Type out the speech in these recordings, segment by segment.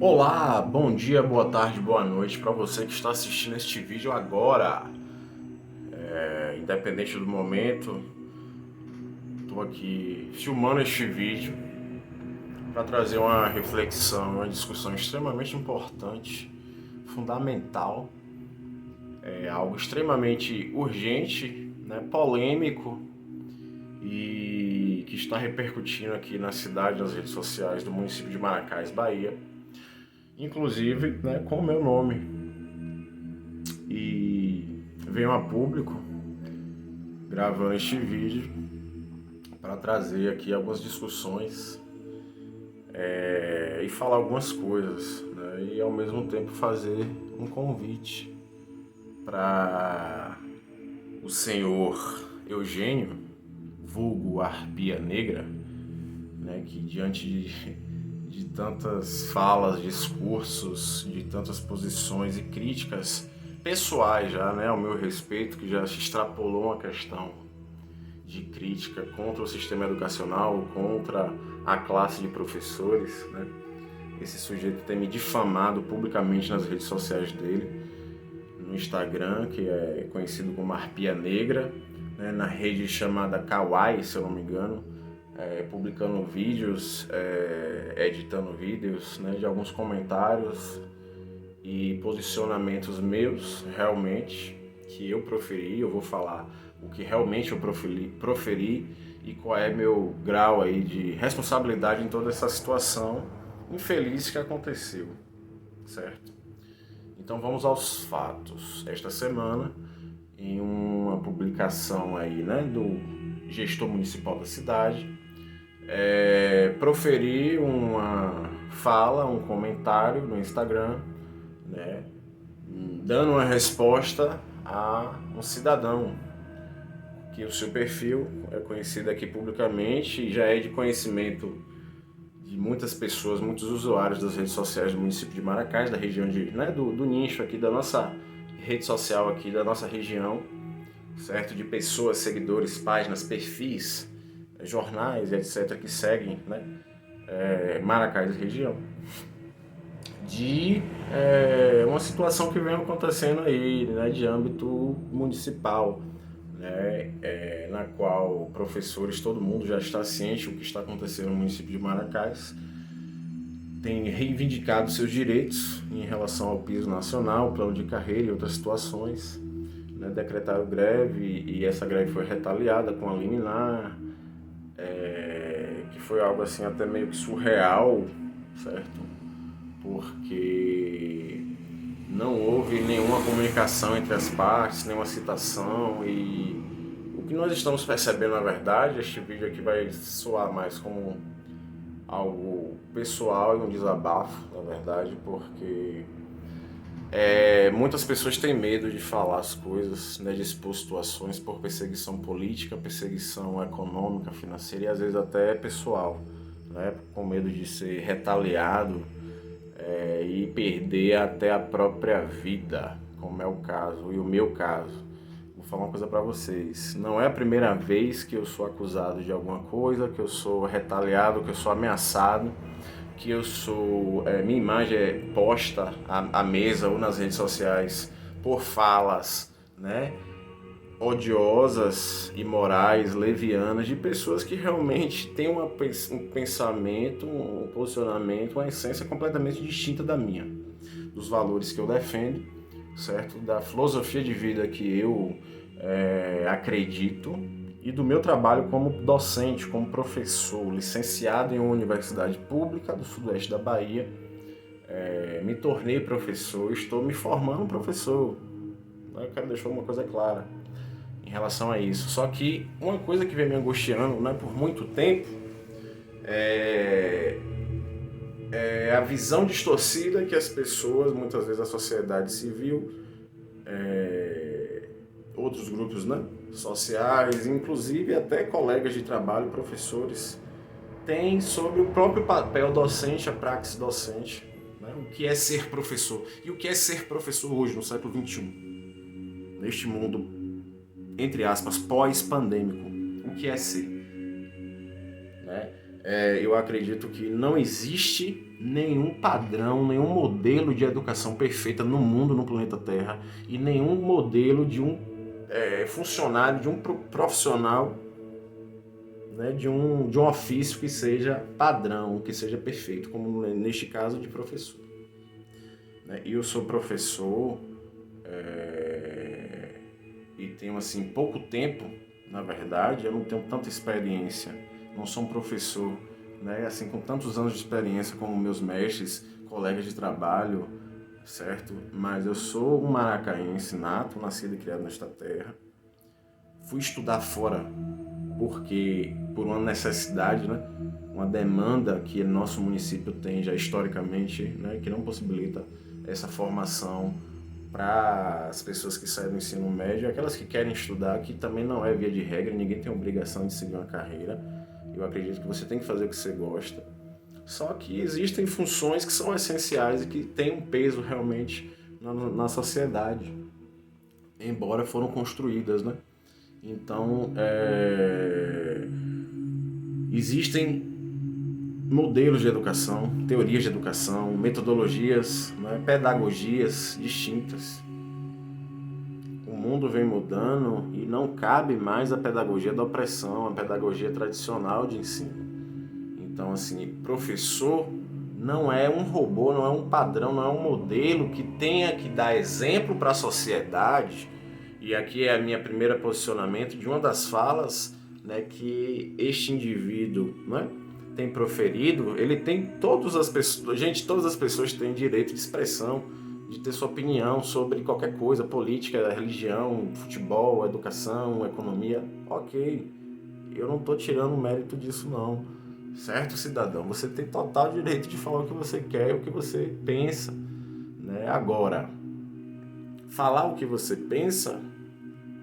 Olá, bom dia, boa tarde, boa noite para você que está assistindo este vídeo agora. Independente do momento, estou aqui filmando este vídeo para trazer uma reflexão, uma discussão extremamente importante, fundamental, algo extremamente urgente, né, polêmico e que está repercutindo aqui na cidade, nas redes sociais do município de Maracás, Bahia, inclusive, né, com o meu nome. E venho a público gravando este vídeo para trazer aqui algumas discussões e falar algumas coisas, né? E ao mesmo tempo fazer um convite para o senhor Eugênio, vulgo Arpia Negra, né? Que diante de tantas falas, discursos, de tantas posições e críticas pessoais já, né, ao meu respeito, que já se extrapolou uma questão de crítica contra o sistema educacional, contra a classe de professores, né? Esse sujeito tem me difamado publicamente nas redes sociais dele, no Instagram, que é conhecido como Arpia Negra, né, na rede chamada Kawaii, se eu não me engano, publicando vídeos, editando vídeos, né, de alguns comentários e posicionamentos meus, realmente, que eu proferi. Eu vou falar o que realmente eu proferi e qual é meu grau aí de responsabilidade em toda essa situação infeliz que aconteceu, certo? Então vamos aos fatos. Esta semana, em uma publicação aí, né, do gestor municipal da cidade, proferi uma fala, um comentário no Instagram, né, dando uma resposta a um cidadão que o seu perfil é conhecido aqui publicamente e já é de conhecimento de muitas pessoas, muitos usuários das redes sociais do município de Maracás, da região né, do nicho aqui da nossa rede social aqui da nossa região, certo? De pessoas, seguidores, páginas, perfis, jornais, etc. que seguem, né, Maracás e região, de uma situação que vem acontecendo aí, né, de âmbito municipal, né, na qual professores, todo mundo já está ciente do que está acontecendo no município de Maracás, tem reivindicado seus direitos em relação ao piso nacional, plano de carreira e outras situações, né, decretaram greve e essa greve foi retaliada com a liminar, que foi algo assim até meio que surreal, certo? Porque não houve nenhuma comunicação entre as partes, nenhuma citação, e o que nós estamos percebendo, na verdade, este vídeo aqui vai soar mais como algo pessoal e um desabafo, na verdade, porque muitas pessoas têm medo de falar as coisas, né, de expor situações por perseguição política, perseguição econômica, financeira e às vezes até pessoal, né, com medo de ser retaliado e perder até a própria vida, como é o caso, e o meu caso. Vou falar uma coisa para vocês, não é a primeira vez que eu sou acusado de alguma coisa, que eu sou retaliado, que eu sou ameaçado, que eu sou, minha imagem é posta à mesa ou nas redes sociais por falas, né, odiosas, imorais, levianas, de pessoas que realmente têm um pensamento, um posicionamento, uma essência completamente distinta da minha, dos valores que eu defendo, certo? Da filosofia de vida que eu acredito e do meu trabalho como docente, como professor, licenciado em uma universidade pública do sudoeste da Bahia. Me tornei professor, estou me formando professor. Eu quero deixar uma coisa clara em relação a isso. Só que uma coisa que vem me angustiando, né, por muito tempo é a visão distorcida que as pessoas, muitas vezes a sociedade civil, outros grupos, né, sociais, inclusive até colegas de trabalho, professores, têm sobre o próprio papel docente, a praxis docente, né, o que é ser professor. E o que é ser professor hoje, no século XXI, neste mundo, entre aspas, pós-pandêmico. O que é ser? Né? Eu acredito que não existe nenhum padrão, nenhum modelo de educação perfeita no mundo, no planeta Terra, e nenhum modelo de um funcionário, de um profissional, né, de um ofício que seja padrão, que seja perfeito, como neste caso de professor. E eu sou professor e tenho assim pouco tempo, na verdade, eu não tenho tanta experiência, não sou um professor, né, assim, com tantos anos de experiência como meus mestres, colegas de trabalho, certo? Mas eu sou um marancaense nato, nascido e criado nesta terra. Fui estudar fora porque por uma necessidade, né, uma demanda que nosso município tem já historicamente, né, que não possibilita essa formação para as pessoas que saem do ensino médio, aquelas que querem estudar, que também não é via de regra, ninguém tem obrigação de seguir uma carreira. Eu acredito que você tem que fazer o que você gosta. Só que existem funções que são essenciais e que têm um peso realmente na sociedade, embora foram construídas, né? Então, existem modelos de educação, teorias de educação, metodologias, né, pedagogias distintas. O mundo vem mudando e não cabe mais a pedagogia da opressão, a pedagogia tradicional de ensino. Então, assim, professor não é um robô, não é um padrão, não é um modelo que tenha que dar exemplo para a sociedade. E aqui é a minha primeira posicionamento de uma das falas, né, que este indivíduo, né, tem proferido. Ele tem todas as pessoas têm direito de expressão, de ter sua opinião sobre qualquer coisa, política, religião, futebol, educação, economia. Ok, eu não estou tirando o mérito disso não, certo, cidadão? Você tem total direito de falar o que você quer, o que você pensa, né? Agora, falar o que você pensa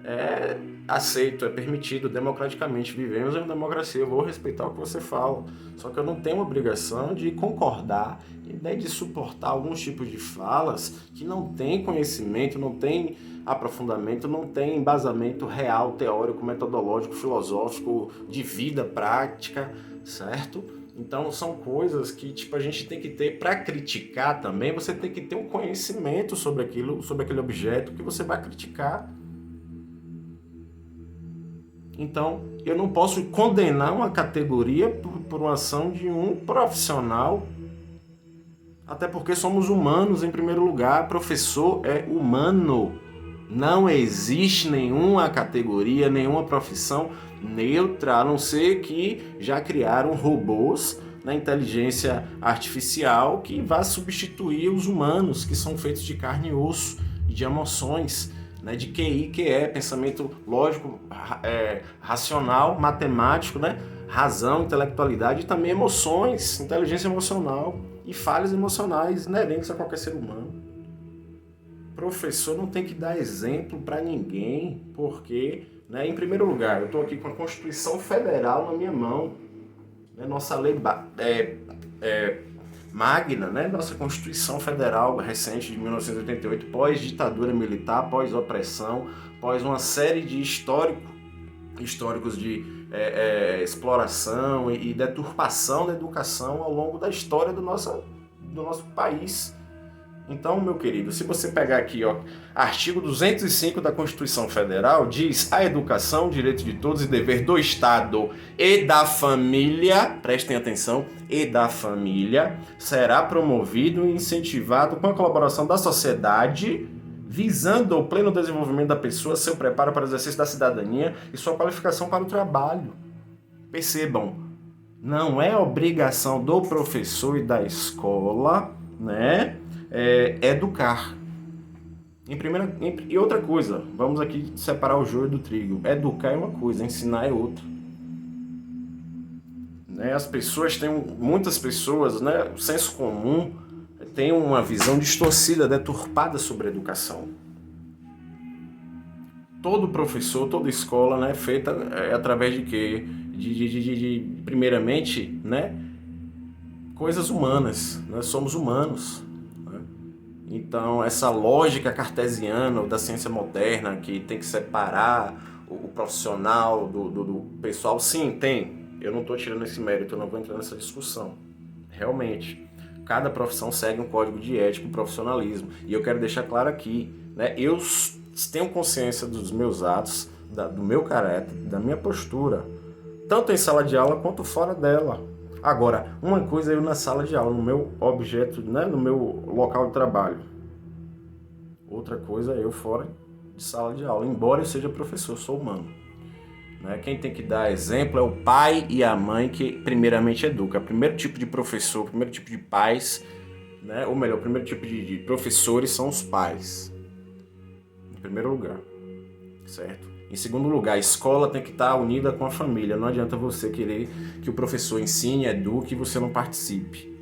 é aceito, é permitido democraticamente. Vivemos em uma democracia, eu vou respeitar o que você fala. Só que eu não tenho obrigação de concordar e nem de suportar alguns tipos de falas que não têm conhecimento, não têm aprofundamento, não têm embasamento real, teórico, metodológico, filosófico, de vida, prática, certo? Então são coisas que a gente tem que ter para criticar também. Você tem que ter um conhecimento sobre aquilo, sobre aquele objeto que você vai criticar. Então, eu não posso condenar uma categoria por uma ação de um profissional, até porque somos humanos em primeiro lugar. Professor é humano. Não existe nenhuma categoria, nenhuma profissão neutra, a não ser que já criaram robôs na inteligência artificial que vai substituir os humanos, que são feitos de carne e osso e de emoções, né, de QI, que é pensamento lógico, racional, matemático, né, razão, intelectualidade e também emoções, inteligência emocional e falhas emocionais inerentes a qualquer ser humano. Professor não tem que dar exemplo para ninguém, porque, né, em primeiro lugar, eu estou aqui com a Constituição Federal na minha mão, né, nossa lei magna, né? Nossa Constituição Federal recente de 1988, pós-ditadura militar, pós-opressão, pós uma série de históricos de exploração e deturpação da educação ao longo da história do nosso país. Então, meu querido, se você pegar aqui, ó, artigo 205 da Constituição Federal, diz: a educação, direito de todos e dever do Estado e da família, prestem atenção, e da família, será promovido e incentivado com a colaboração da sociedade, visando o pleno desenvolvimento da pessoa, seu preparo para o exercício da cidadania e sua qualificação para o trabalho. Percebam, não é obrigação do professor e da escola, né, educar. E outra coisa, vamos aqui separar o joio do trigo. Educar é uma coisa, ensinar é outra. Né, muitas pessoas, né, o senso comum tem uma visão distorcida, deturpada sobre a educação. Todo professor, toda escola, né, é feita através de quê? Primeiramente, né, coisas humanas. Nós somos humanos. Então, essa lógica cartesiana da ciência moderna, que tem que separar o profissional do pessoal, sim, tem. Eu não estou tirando esse mérito, eu não vou entrar nessa discussão. Realmente. cada profissão segue um código de ética e profissionalismo. E eu quero deixar claro aqui, né? Eu tenho consciência dos meus atos, do meu caráter, da minha postura, tanto em sala de aula quanto fora dela. Agora, uma coisa é eu na sala de aula, no meu objeto, né? No meu local de trabalho. Outra coisa é eu fora de sala de aula. Embora eu seja professor, eu sou humano. Né? Quem tem que dar exemplo é o pai e a mãe, que primeiramente educa. O primeiro tipo de professor, o primeiro tipo de pais, né? Ou melhor, o primeiro tipo de professores são os pais. Em primeiro lugar, certo? Em segundo lugar, a escola tem que estar unida com a família. Não adianta você querer que o professor ensine, eduque e você não participe.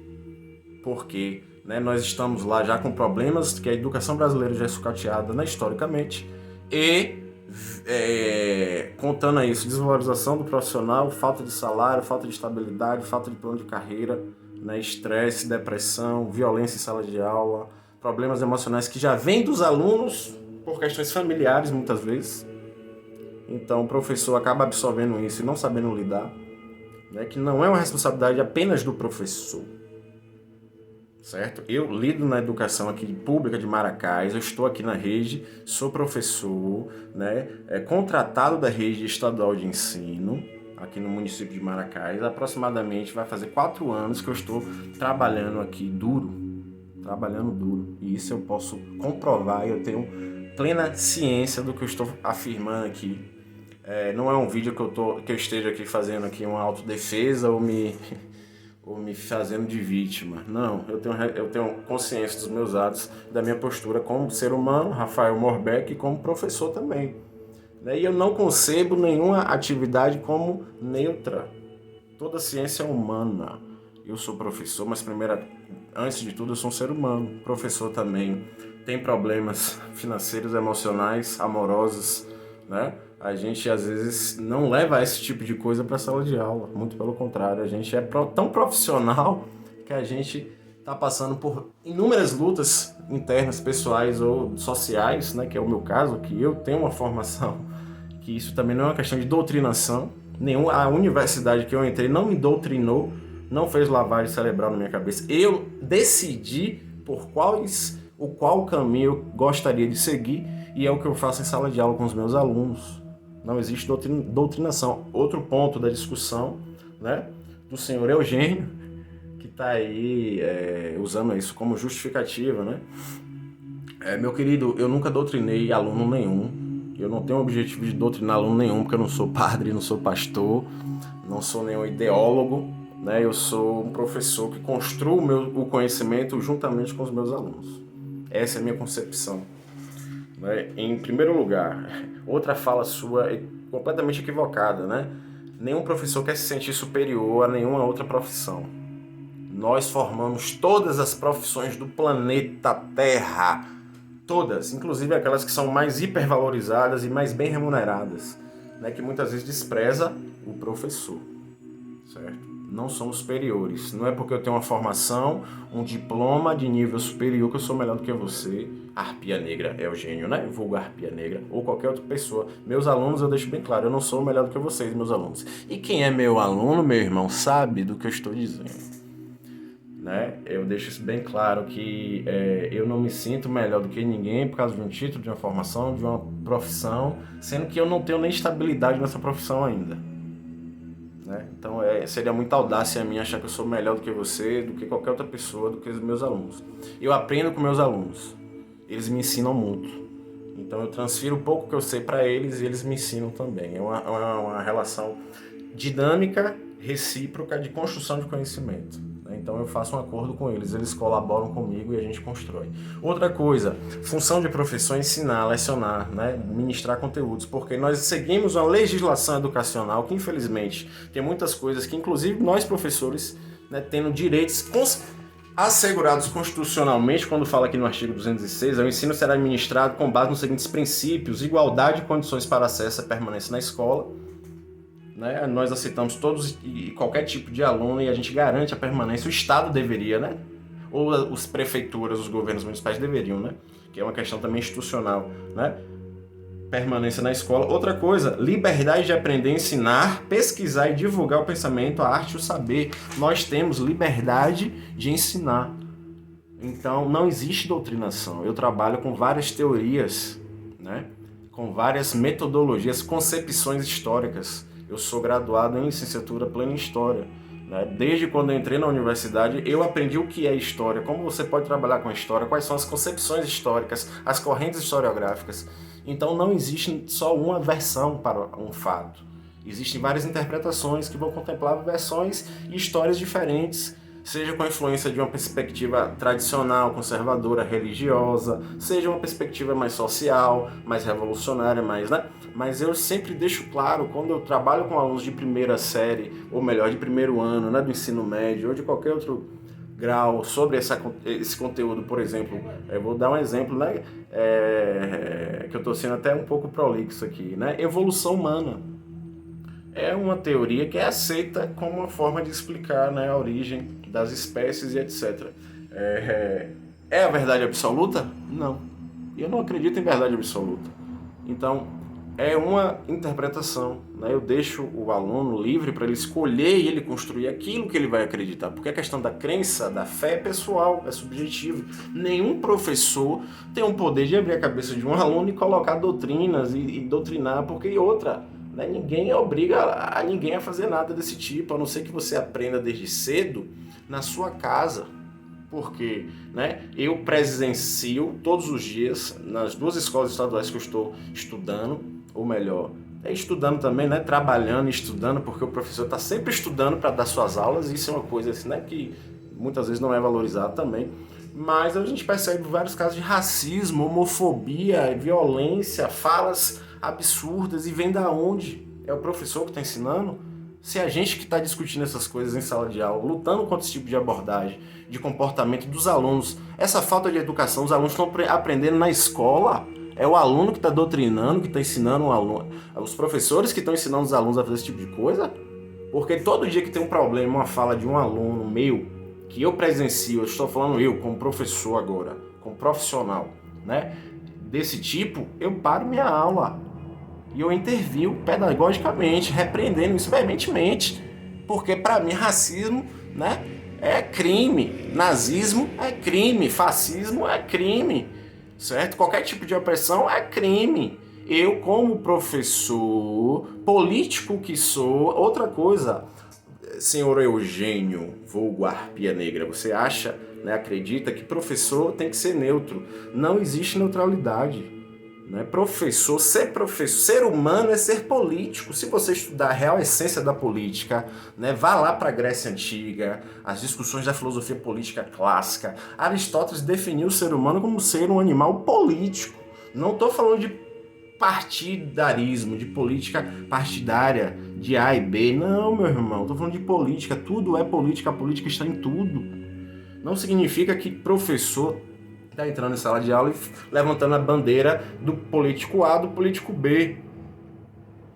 Porque, né, nós estamos lá já com problemas que a educação brasileira já é sucateada, né, historicamente. E contando a isso, desvalorização do profissional, falta de salário, falta de estabilidade, falta de plano de carreira, né, estresse, depressão, violência em sala de aula, problemas emocionais que já vêm dos alunos por questões familiares muitas vezes. Então o professor acaba absorvendo isso e não sabendo lidar, né, que não é uma responsabilidade apenas do professor. Certo? Eu lido na educação aqui pública de Maracás, eu estou aqui na rede, sou professor, né, contratado da rede estadual de ensino, aqui no município de Maracás. Aproximadamente vai fazer 4 anos que eu estou trabalhando aqui duro, e isso eu posso comprovar, eu tenho plena ciência do que eu estou afirmando aqui. Não é um vídeo que eu esteja aqui fazendo aqui uma autodefesa ou me fazendo de vítima. Não, eu tenho consciência dos meus atos, da minha postura como ser humano, Rafael Morbeck, e como professor também. E eu não concebo nenhuma atividade como neutra. Toda ciência é humana. Eu sou professor, mas antes de tudo eu sou um ser humano. Professor também tem problemas financeiros, emocionais, amorosos, né? A gente às vezes não leva esse tipo de coisa para a sala de aula, muito pelo contrário, a gente é tão profissional que a gente está passando por inúmeras lutas internas, pessoais ou sociais, né, que é o meu caso, que eu tenho uma formação, que isso também não é uma questão de doutrinação, a universidade que eu entrei não me doutrinou, não fez lavagem cerebral na minha cabeça, eu decidi qual caminho eu gostaria de seguir, e é o que eu faço em sala de aula com os meus alunos. Não existe doutrinação. Outro ponto da discussão, né, do senhor Eugênio, que está aí usando isso como justificativa, né? Meu querido, eu nunca doutrinei aluno nenhum. Eu não tenho o objetivo de doutrinar aluno nenhum, porque eu não sou padre, não sou pastor, não sou nenhum ideólogo, né? Eu sou um professor que construo o conhecimento juntamente com os meus alunos. Essa é a minha concepção. Em primeiro lugar, outra fala sua é completamente equivocada, né? Nenhum professor quer se sentir superior a nenhuma outra profissão. Nós formamos todas as profissões do planeta Terra, todas, inclusive aquelas que são mais hipervalorizadas e mais bem remuneradas, né? Que muitas vezes despreza o professor, certo? Não somos superiores. Não é porque eu tenho uma formação, um diploma de nível superior que eu sou melhor do que você. Arpia Negra é Eugênio, né? Vulgo Arpia Negra, ou qualquer outra pessoa. Meus alunos, eu deixo bem claro, eu não sou melhor do que vocês, meus alunos. E quem é meu aluno, meu irmão, sabe do que eu estou dizendo. Né? Eu deixo isso bem claro que eu não me sinto melhor do que ninguém por causa de um título, de uma formação, de uma profissão, sendo que eu não tenho nem estabilidade nessa profissão ainda. Né? Então seria muita audácia minha achar que eu sou melhor do que você, do que qualquer outra pessoa, do que os meus alunos. Eu aprendo com meus alunos, eles me ensinam muito. Então eu transfiro o pouco que eu sei para eles e eles me ensinam também. É uma relação dinâmica, recíproca de construção de conhecimento. Então eu faço um acordo com eles, eles colaboram comigo e a gente constrói. Outra coisa, função de professor é ensinar, lecionar, né? Ministrar conteúdos, porque nós seguimos uma legislação educacional que infelizmente tem muitas coisas que inclusive nós professores, né, tendo direitos assegurados constitucionalmente, quando fala aqui no artigo 206, o ensino será administrado com base nos seguintes princípios: igualdade de condições para acesso e permanência na escola. Né? Nós aceitamos todos e qualquer tipo de aluno e a gente garante a permanência. O Estado deveria, né? Ou as prefeituras, os governos municipais deveriam, né? Que é uma questão também institucional, né? Permanência na escola. Outra coisa, liberdade de aprender, ensinar, pesquisar e divulgar o pensamento, a arte e o saber. Nós temos liberdade de ensinar. Então, não existe doutrinação. Eu trabalho com várias teorias, né? Com várias metodologias, concepções históricas. Eu sou graduado em licenciatura plena em História. Né? Desde quando eu entrei na universidade, eu aprendi o que é história, como você pode trabalhar com a história, quais são as concepções históricas, as correntes historiográficas. Então, não existe só uma versão para um fato. Existem várias interpretações que vão contemplar versões e histórias diferentes, seja com a influência de uma perspectiva tradicional, conservadora, religiosa, seja uma perspectiva mais social, mais revolucionária, né? Mas eu sempre deixo claro, quando eu trabalho com alunos de primeira série, ou melhor, de primeiro ano, né, do ensino médio, ou de qualquer outro grau, sobre esse conteúdo, por exemplo, eu vou dar um exemplo, né, que eu estou sendo até um pouco prolixo aqui, né? Evolução humana. É uma teoria que é aceita como uma forma de explicar, né, a origem das espécies e etc. É a verdade absoluta? Não. Eu não acredito em verdade absoluta. Então, é uma interpretação. Né? Eu deixo o aluno livre para ele escolher e ele construir aquilo que ele vai acreditar. Porque a questão da crença, da fé é pessoal, é subjetivo. Nenhum professor tem o poder de abrir a cabeça de um aluno e colocar doutrinas e doutrinar, porque outra... Ninguém obriga a ninguém a fazer nada desse tipo, a não ser que você aprenda desde cedo na sua casa. Porque, né, eu presencio todos os dias nas 2 escolas estaduais que eu estou estudando, ou melhor, estudando também, né, trabalhando e estudando, porque o professor está sempre estudando para dar suas aulas, e isso é uma coisa assim, né, que muitas vezes não é valorizado também. Mas a gente percebe vários casos de racismo, homofobia, violência, falas absurdas, e vem da onde? É o professor que está ensinando? Se a gente que está discutindo essas coisas em sala de aula, lutando contra esse tipo de abordagem, de comportamento dos alunos, essa falta de educação, os alunos estão aprendendo na escola, é o aluno que está doutrinando, que está ensinando o aluno, os professores que estão ensinando os alunos a fazer esse tipo de coisa? Porque todo dia que tem um problema, uma fala de um aluno meu, que eu presencio, eu estou falando eu, como professor agora, como profissional, né, desse tipo, eu paro minha aula. E eu intervio pedagogicamente, repreendendo isso veementemente. Porque para mim racismo, né, é crime, nazismo é crime, fascismo é crime, certo? Qualquer tipo de opressão é crime. Eu, como professor, político que sou, outra coisa, senhor Eugênio, vulgo Arpia Negra, você acha, né, acredita que professor tem que ser neutro? Não existe neutralidade. Né? Professor, ser humano é ser político. Se você estudar a real essência da política, né, vá lá para a Grécia Antiga, as discussões da filosofia política clássica. Aristóteles definiu o ser humano como ser um animal político. Não estou falando de partidarismo, de política partidária, de A e B. Não, meu irmão, estou falando de política. Tudo é política, a política está em tudo. Não significa que professor está entrando em sala de aula e levantando a bandeira do político A, do político B.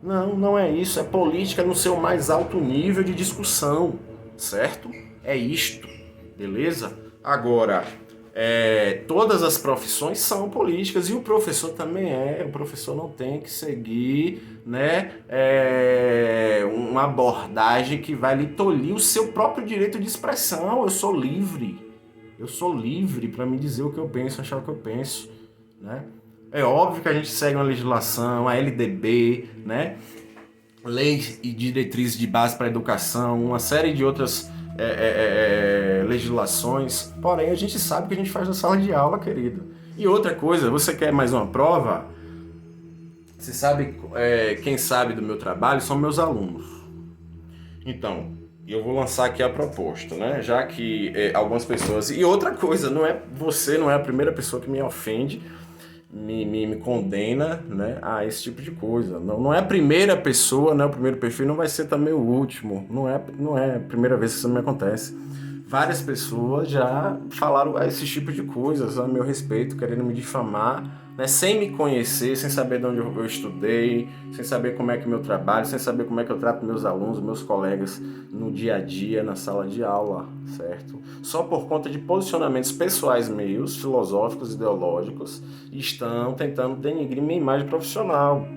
Não, não é isso. É política no seu mais alto nível de discussão, certo? É isto, beleza? Agora, todas as profissões são políticas e o professor também é. O professor não tem que seguir, né, uma abordagem que vai lhe tolir o seu próprio direito de expressão. Eu sou livre. Eu sou livre para me dizer o que eu penso, achar o que eu penso, né? É óbvio que a gente segue uma legislação, a LDB, né? Leis e diretrizes de base para a educação, uma série de outras legislações. Porém, a gente sabe o que a gente faz na sala de aula, querido. E outra coisa, você quer mais uma prova? Você sabe, quem sabe do meu trabalho são meus alunos. Então, eu vou lançar aqui a proposta, né? Já que algumas pessoas... E outra coisa, você não é a primeira pessoa que me ofende, me condena, né, a esse tipo de coisa. Não é a primeira pessoa, né? O primeiro perfil não vai ser também o último. Não é a primeira vez que isso me acontece. Várias pessoas já falaram a esse tipo de coisas a meu respeito, querendo me difamar, né, sem me conhecer, sem saber de onde eu estudei, sem saber como é que é meu trabalho, sem saber como é que eu trato meus alunos, meus colegas no dia a dia, na sala de aula, certo? Só por conta de posicionamentos pessoais meus, filosóficos, ideológicos, estão tentando denigrir minha imagem profissional,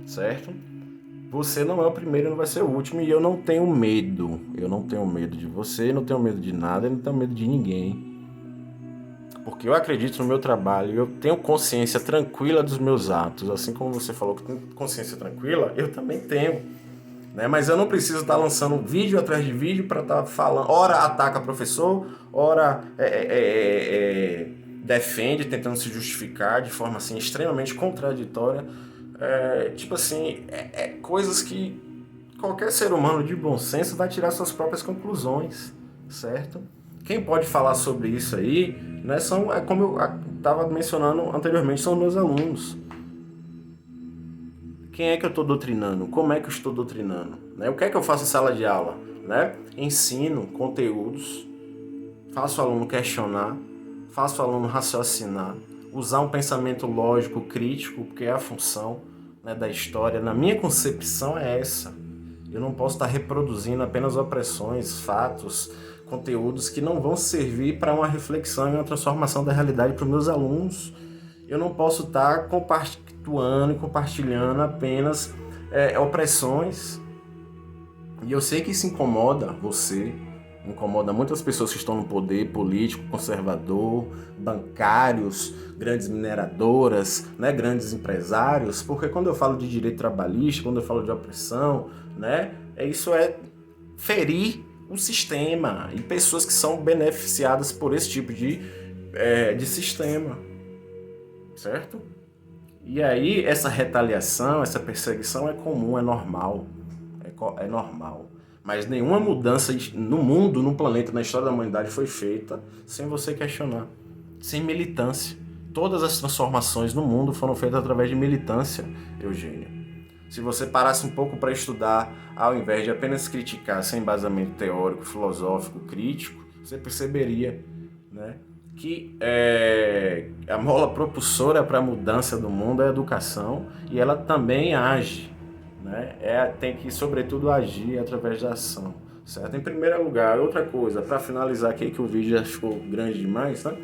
certo? Você não é o primeiro e não vai ser o último, e eu não tenho medo. Eu não tenho medo de você, não tenho medo de nada, eu não tenho medo de ninguém. porque eu acredito no meu trabalho, eu tenho consciência tranquila dos meus atos, assim como você falou que tem consciência tranquila, eu também tenho, né? Mas eu não preciso estar lançando vídeo atrás de vídeo para estar falando, ora ataca professor, ora defende, tentando se justificar de forma assim extremamente contraditória, tipo assim, coisas que qualquer ser humano de bom senso vai tirar suas próprias conclusões, certo? Quem pode falar sobre isso aí, né, como eu estava mencionando anteriormente, são meus alunos. Quem é que eu estou doutrinando? Como é que eu estou doutrinando? Né? O que é que eu faço em sala de aula? Né? Ensino conteúdos, faço o aluno questionar, faço o aluno raciocinar, usar um pensamento lógico, crítico, porque é a função, né, da história. Na minha concepção é essa. Eu não posso estar reproduzindo apenas opressões, fatos, conteúdos que não vão servir para uma reflexão e uma transformação da realidade para os meus alunos. Eu não posso estar compactuando e compartilhando apenas opressões. E eu sei que isso incomoda você, incomoda muitas pessoas que estão no poder político, conservador, bancários, grandes mineradoras, né, grandes empresários, porque quando eu falo de direito trabalhista, quando eu falo de opressão, né, isso é ferir o sistema e pessoas que são beneficiadas por esse tipo de sistema, certo? E aí essa retaliação, essa perseguição é comum, é normal, é normal. Mas nenhuma mudança no mundo, no planeta, na história da humanidade foi feita sem você questionar, sem militância. Todas as transformações no mundo foram feitas através de militância, Eugênio. Se você parasse um pouco para estudar, ao invés de apenas criticar sem embasamento teórico, filosófico, crítico, você perceberia, né, que a mola propulsora para a mudança do mundo é a educação e ela também age. Né? Tem que, sobretudo, agir através da ação, certo? Em primeiro lugar, outra coisa, para finalizar aqui, que o vídeo já ficou grande demais, né?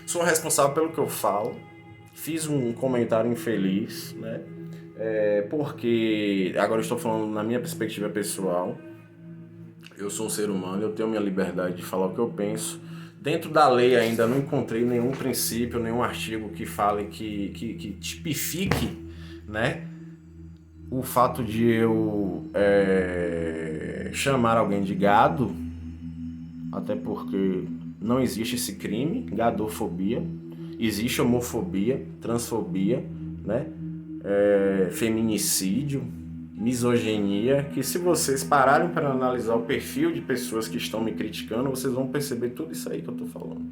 Sou responsável pelo que eu falo, fiz um comentário infeliz, né? Porque, agora estou falando na minha perspectiva pessoal, eu sou um ser humano, eu tenho minha liberdade de falar o que eu penso. Dentro da lei ainda não encontrei nenhum princípio, nenhum artigo que fale, que tipifique, né, o fato de eu chamar alguém de gado, até porque não existe esse crime, gadofobia, existe homofobia, transfobia, né? Feminicídio, misoginia, que se vocês pararem para analisar o perfil de pessoas que estão me criticando, vocês vão perceber tudo isso aí que eu estou falando.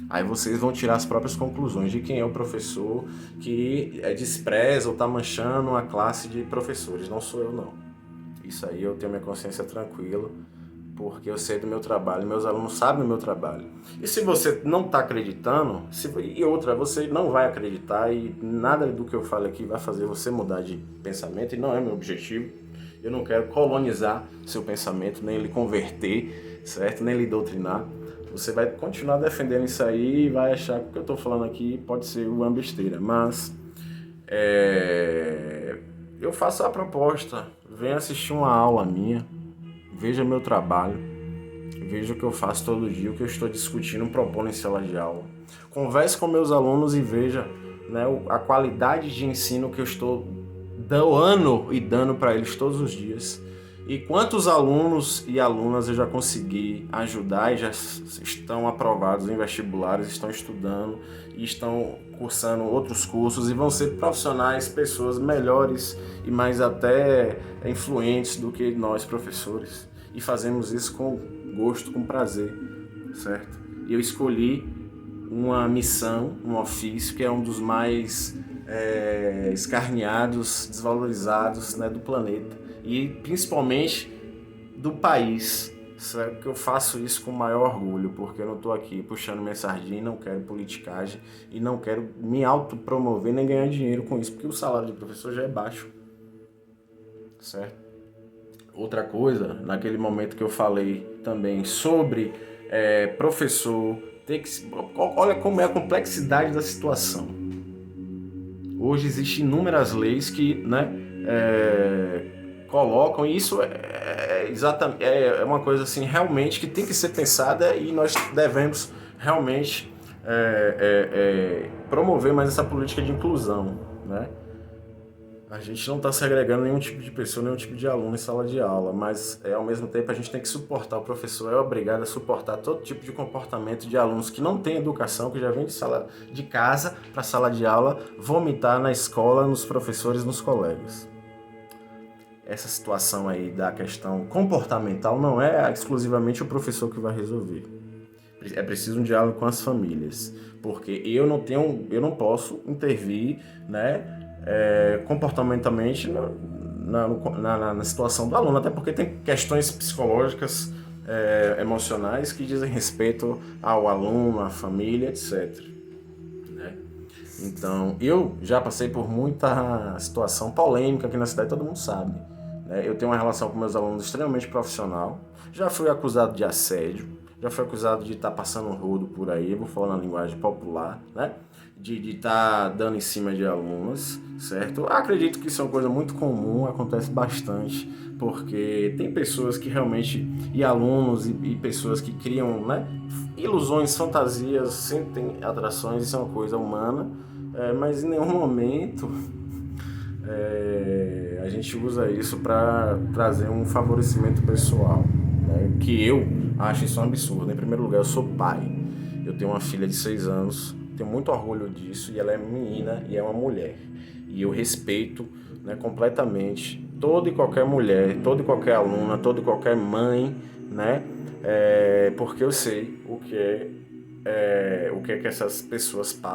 Aí vocês vão tirar as próprias conclusões de quem é o professor que despreza ou está manchando a classe de professores. Não sou eu, não. Isso aí eu tenho minha consciência tranquila, porque eu sei do meu trabalho, meus alunos sabem do meu trabalho. E se você não está acreditando, e outra, você não vai acreditar e nada do que eu falo aqui vai fazer você mudar de pensamento, e não é meu objetivo. Eu não quero colonizar seu pensamento, nem lhe converter, certo? Nem lhe doutrinar. Você vai continuar defendendo isso aí e vai achar que o que eu estou falando aqui pode ser uma besteira. Mas eu faço a proposta. Venha assistir uma aula minha. Veja meu trabalho. Veja o que eu faço todo dia, o que eu estou discutindo, propondo em sala de aula. Converse com meus alunos e veja, né, a qualidade de ensino que eu estou doando e dando para eles todos os dias. E quantos alunos e alunas eu já consegui ajudar e já estão aprovados em vestibulares, estão estudando e estão cursando outros cursos e vão ser profissionais, pessoas melhores e mais até influentes do que nós, professores. E fazemos isso com gosto, com prazer, certo? E eu escolhi uma missão, um ofício que é um dos mais escarneados, desvalorizados, né, do planeta. E principalmente do país, certo? Que eu faço isso com o maior orgulho, porque eu não estou aqui puxando minha sardinha, não quero politicagem e não quero me autopromover nem ganhar dinheiro com isso, porque o salário de professor já é baixo, certo? Outra coisa, naquele momento que eu falei também sobre professor, olha como é a complexidade da situação. Hoje existem inúmeras leis que, né, colocam, e isso exatamente, é uma coisa assim realmente que tem que ser pensada e nós devemos realmente promover mais essa política de inclusão, né? A gente não está segregando nenhum tipo de pessoa, nenhum tipo de aluno em sala de aula, mas ao mesmo tempo a gente tem que suportar, o professor é obrigado a suportar todo tipo de comportamento de alunos que não têm educação, que já vêm de casa para a sala de aula, vomitar na escola, nos professores, nos colegas. Essa situação aí da questão comportamental não é exclusivamente o professor que vai resolver. É preciso um diálogo com as famílias, porque eu não posso intervir, né, comportamentalmente na situação do aluno, até porque tem questões psicológicas, emocionais que dizem respeito ao aluno, à família, etc. Né? Então, eu já passei por muita situação polêmica aqui na cidade, todo mundo sabe. Né? Eu tenho uma relação com meus alunos extremamente profissional, já fui acusado de assédio, já fui acusado de estar passando um rodo por aí, vou falar na linguagem popular, né? De estar dando em cima de alunos, certo? Acredito que isso é uma coisa muito comum, acontece bastante, porque tem pessoas que realmente, e alunos e pessoas que criam, né, ilusões, fantasias, sentem atrações, isso é uma coisa humana, mas em nenhum momento a gente usa isso para trazer um favorecimento pessoal, né? Que eu acho isso um absurdo. Em primeiro lugar, eu sou pai. Eu tenho uma filha de 6 anos, tenho muito orgulho disso, e ela é menina e é uma mulher. E eu respeito, né, completamente toda e qualquer mulher, toda e qualquer aluna, toda e qualquer mãe, né? Porque eu sei o que é que essas pessoas passam.